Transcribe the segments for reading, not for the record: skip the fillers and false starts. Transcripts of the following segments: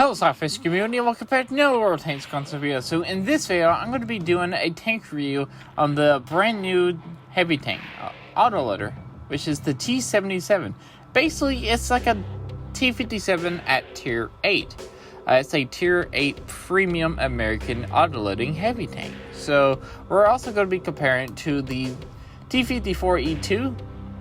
Hello SLAPAFISH community, and welcome back to another World Tanks Console video. So in this video, I'm going to be doing a tank review on the brand new heavy tank, autoloader, which is the T77. Basically, it's like a T57 at tier 8. It's a tier 8 premium American autoloading heavy tank. So we're also going to be comparing it to the T54E2,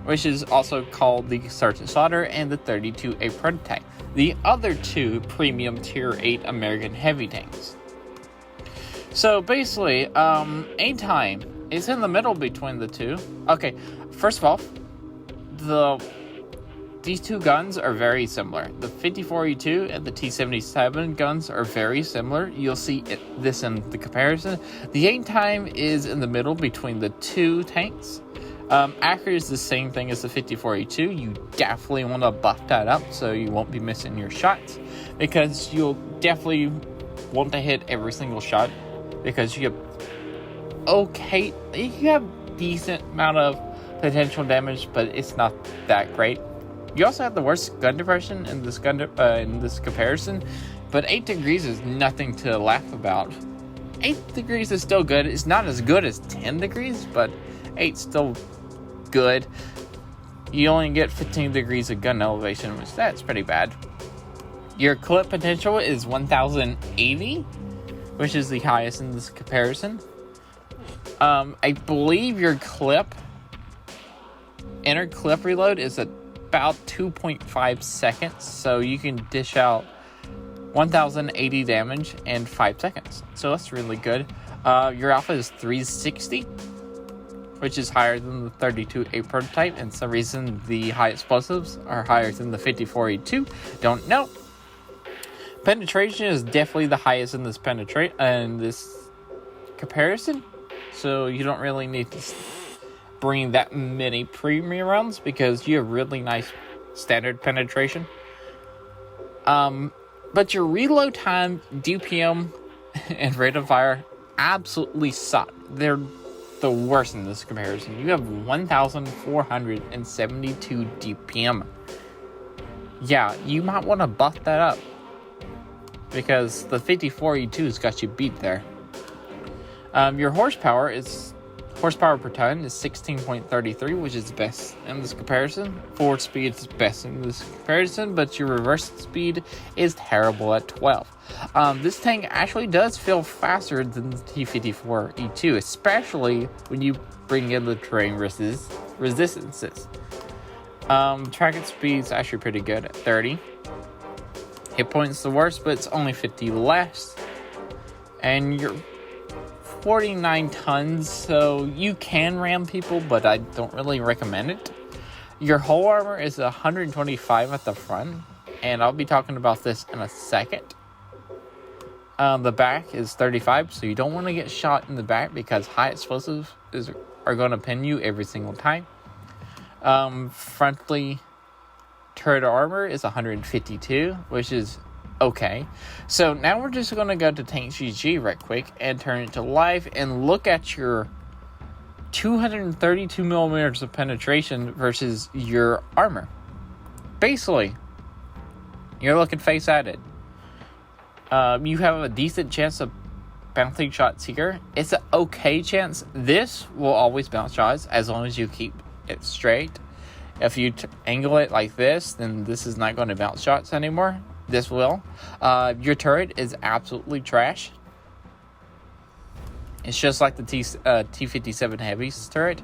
which is also called the Sergeant Slaughter, and the 32A prototype, the other two premium tier 8 American heavy tanks. So basically, aim time is in the middle between the two. Okay, first of all, these two guns are very similar. The 54E2 and the T77 guns are very similar. You'll see this in the comparison. The aim time is in the middle between the two tanks. Accurate is the same thing as the 54E2. You definitely want to buff that up so you won't be missing your shots, because you'll definitely want to hit every single shot, because you have decent amount of potential damage, but it's not that great. You also have the worst gun depression in this comparison, but 8 degrees is nothing to laugh about. 8 degrees is still good. It's not as good as 10 degrees, but 8's still good. You only get 15 degrees of gun elevation, which that's pretty bad. Your clip potential is 1080, which is the highest in this comparison. I believe your inner clip reload is about 2.5 seconds, so you can dish out 1080 damage in 5 seconds. So that's really good. Your alpha is 360. Which is higher than the 32A prototype, and some reason the high explosives are higher than the 54E2. Don't know. Penetration is definitely the highest in this comparison, so you don't really need to bring that many premium rounds because you have really nice standard penetration. But your reload time, DPM, and rate of fire absolutely suck. They're the worst in this comparison. You have 1,472 DPM. Yeah, you might want to buff that up, because the 54E2's got you beat there. Your horsepower per ton is 16.33, which is best in this comparison. Forward speed is best in this comparison, but your reverse speed is terrible at 12. This tank actually does feel faster than the T54E2, especially when you bring in the terrain resistances. Tracking speed is actually pretty good at 30. Hit points the worst, but it's only 50 less. And you're 49 tons, so you can ram people, but I don't really recommend it. Your hull armor is 125 at the front, and I'll be talking about this in a second. The back is 35, so you don't want to get shot in the back because high explosives are going to pin you every single time. Frontally turret armor is 152, which is okay. So now we're just going to go to Tank GG right quick and turn it to live and look at your 232 millimeters of penetration versus your armor. Basically, you're looking face at it. You have a decent chance of bouncing shots here. It's an okay chance. This will always bounce shots as long as you keep it straight. If you angle it like this, then this is not going to bounce shots anymore. This will. Your turret is absolutely trash. It's just like the T57 Heavy's turret.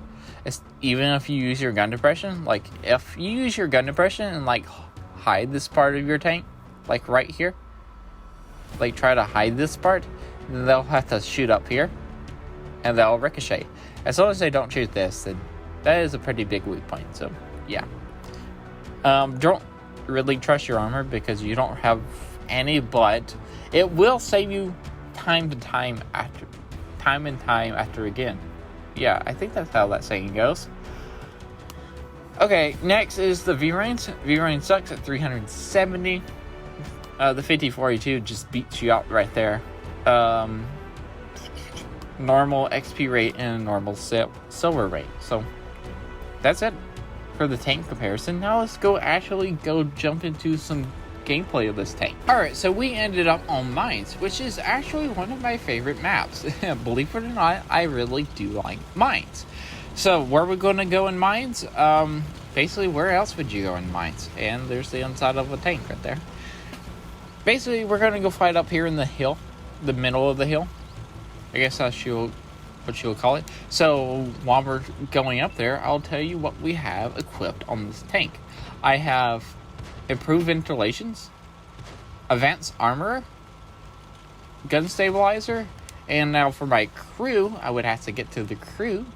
Even if you use your gun depression, like if you use your gun depression and like hide this part of your tank, like right here, like try to hide this part, then they'll have to shoot up here and they'll ricochet. As long as they don't shoot this, then that is a pretty big weak point. So yeah, don't really trust your armor because you don't have any, but it will save you time and time after again. Yeah, I think that's how that saying goes. Okay, next is the V-Range. V-Range sucks at 370. The 54E2 just beats you out right there. Normal XP rate and normal silver rate. So that's it for the tank comparison. Now let's go jump into some gameplay of this tank. Alright, so we ended up on mines, which is actually one of my favorite maps. Believe it or not, I really do like mines. So where are we going to go in mines? Basically, where else would you go in mines? And there's the inside of a tank right there. Basically, we're going to go fight up here in the hill, the middle of the hill. I guess that's what you'll call it. So while we're going up there, I'll tell you what we have equipped on this tank. I have improved ventilations, advanced armor, gun stabilizer, and now for my crew, I would have to get to the crew,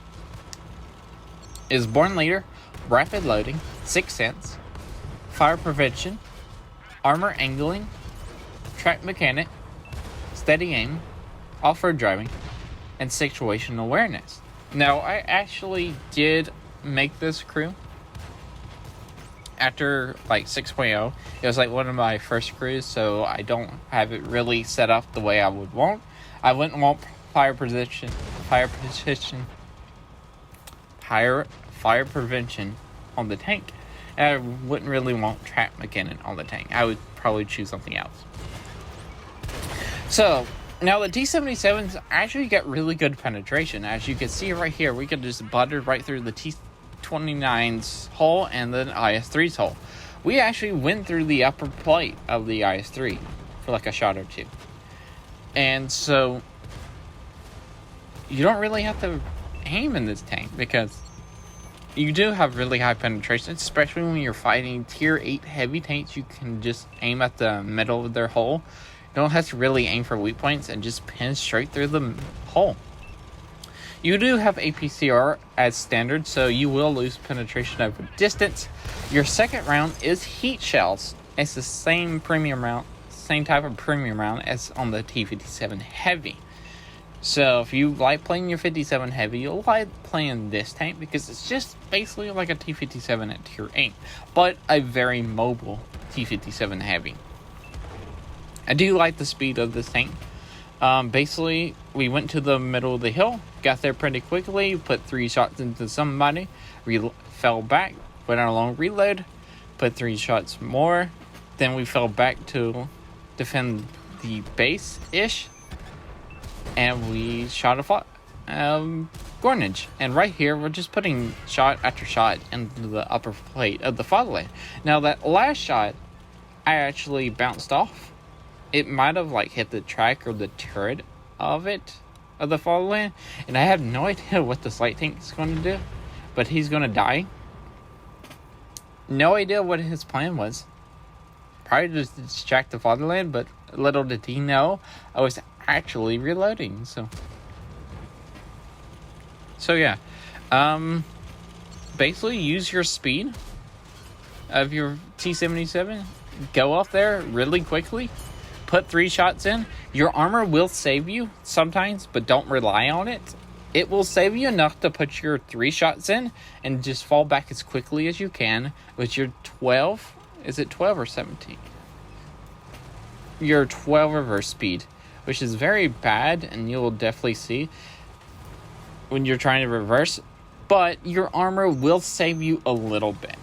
is Born Leader, rapid loading, 6th sense, fire prevention, armor angling, track mechanic, steady aim, off-road driving, and situational awareness. Now, I actually did make this crew after like 6.0. It was like one of my first crews, so I don't have it really set up the way I would want. I wouldn't want fire prevention on the tank, and I wouldn't really want track mechanic on the tank. I would probably choose something else. So now the T77s actually get really good penetration. As you can see right here, we can just butter right through the T29's hull and then IS-3's hull. We actually went through the upper plate of the IS-3 for like a shot or two. And so you don't really have to aim in this tank because you do have really high penetration, especially when you're fighting tier 8 heavy tanks. You can just aim at the middle of their hull. You don't have to really aim for weak points and just pin straight through the hull. You do have APCR as standard, so you will lose penetration over distance. Your second round is heat shells. It's the same type of premium round as on the T57 Heavy. So if you like playing your 57 Heavy, you'll like playing this tank because it's just basically like a T57 at tier 8, but a very mobile T57 Heavy. I do like the speed of this tank. Basically, we went to the middle of the hill, got there pretty quickly, put 3 shots into somebody, fell back, went on a long reload, put 3 shots more, then we fell back to defend the base-ish, and we shot a Gornage. And right here, we're just putting shot after shot into the upper plate of the fatherland. Now, that last shot, I actually bounced off. It might have like hit the track or the turret of the fatherland, and I have no idea what the light tank is going to do, but he's going to die. No idea what his plan was. Probably just to distract the fatherland, but little did he know I was actually reloading. So yeah, basically use your speed of your T77. Go off there really quickly. Put 3 shots in. Your armor will save you sometimes, but don't rely on it. It will save you enough to put your 3 shots in and just fall back as quickly as you can with your 12. Is it 12 or 17? Your 12 reverse speed, which is very bad, and you'll definitely see when you're trying to reverse. But your armor will save you a little bit.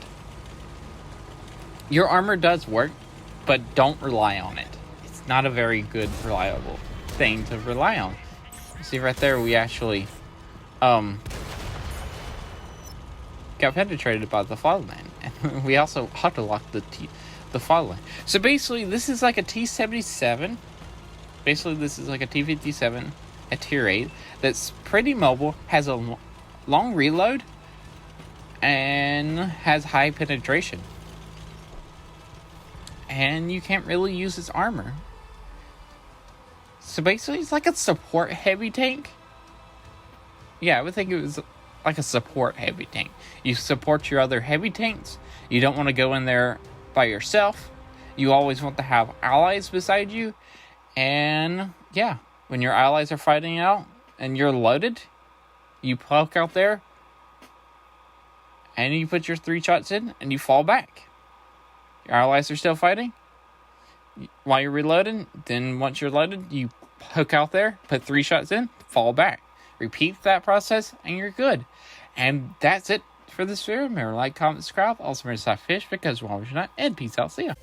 Your armor does work, but don't rely on it. Not a very good, reliable thing to rely on. See right there, we actually got penetrated by the fatherland, and we also auto-locked the fatherland. So basically, this is like a T77. Basically, this is like a T57 at tier 8 that's pretty mobile, has a long reload, and has high penetration. And you can't really use its armor. So basically, it's like a support heavy tank. Yeah, I would think it was like a support heavy tank. You support your other heavy tanks. You don't want to go in there by yourself. You always want to have allies beside you. And yeah, when your allies are fighting out and you're loaded, you poke out there and you put your 3 shots in and you fall back. Your allies are still fighting while you're reloading. Then once you're loaded, you hook out there, put 3 shots in, fall back. Repeat that process, and you're good. And that's it for this video. Remember, like, comment, subscribe. Also, remember to SLAPAFISH, because we're always not. And peace out. See ya.